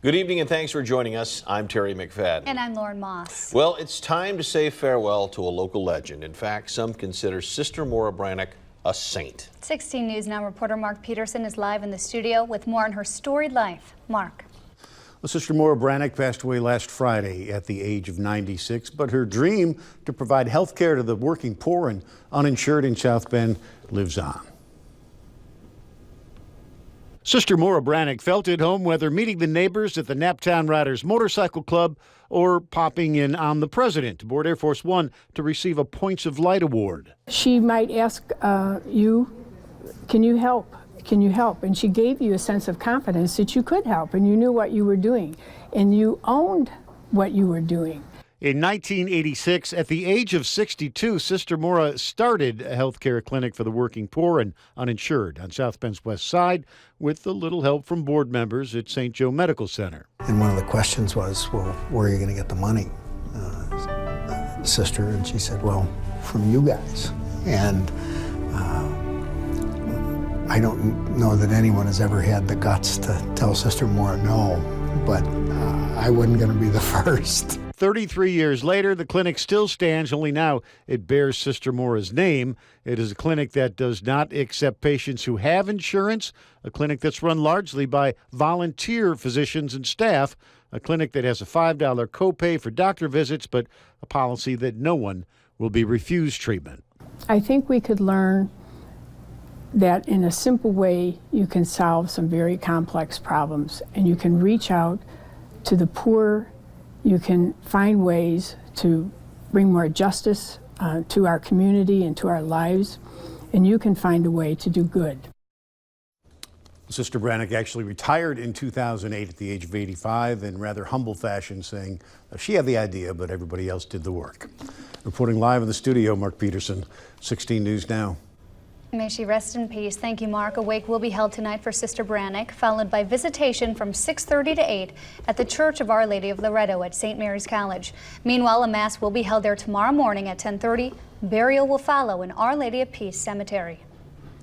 Good evening and thanks for joining us. I'm Terry McFadden. And I'm Lauren Moss. Well, it's time to say farewell to a local legend. In fact, some consider Sister Maura Brannick a saint. 16 News Now reporter Mark Peterson is live in the studio with more on her storied life. Mark. Well, Sister Maura Brannick passed away last Friday at the age of 96, but her dream to provide health care to the working poor and uninsured in South Bend lives on. Sister Maura Brannick felt at home whether meeting the neighbors at the Naptown Riders Motorcycle Club or popping in on the president aboard Air Force One to receive a Points of Light award. She might ask you, can you help? Can you help? And she gave you a sense of confidence that you could help and you knew what you were doing and you owned what you were doing. In 1986, at the age of 62, Sister Maura started a health care clinic for the working poor and uninsured on South Bend's west side with a little help from board members at St. Joe Medical Center. And one of the questions was, well, where are you going to get the money, sister? And she said, well, from you guys. And I don't know that anyone has ever had the guts to tell Sister Maura no, but I wasn't going to be the first. 33 years later, the clinic still stands, only now it bears Sister Maura's name. It is a clinic that does not accept patients who have insurance, a clinic that's run largely by volunteer physicians and staff, a clinic that has a $5 copay for doctor visits, but a policy that no one will be refused treatment. I think we could learn that in a simple way you can solve some very complex problems and you can reach out to the poor. You can find ways to bring more justice to our community and to our lives, and you can find a way to do good. Sister Brannick actually retired in 2008 at the age of 85 in rather humble fashion, saying she had the idea, but everybody else did the work. Reporting live in the studio, Mark Peterson, 16 News Now. May she rest in peace. Thank you, Mark. A wake will be held tonight for Sister Brannick, followed by visitation from 6:30 to 8 at the Church of Our Lady of Loretto at St. Mary's College. Meanwhile, a mass will be held there tomorrow morning at 10:30. Burial will follow in Our Lady of Peace Cemetery.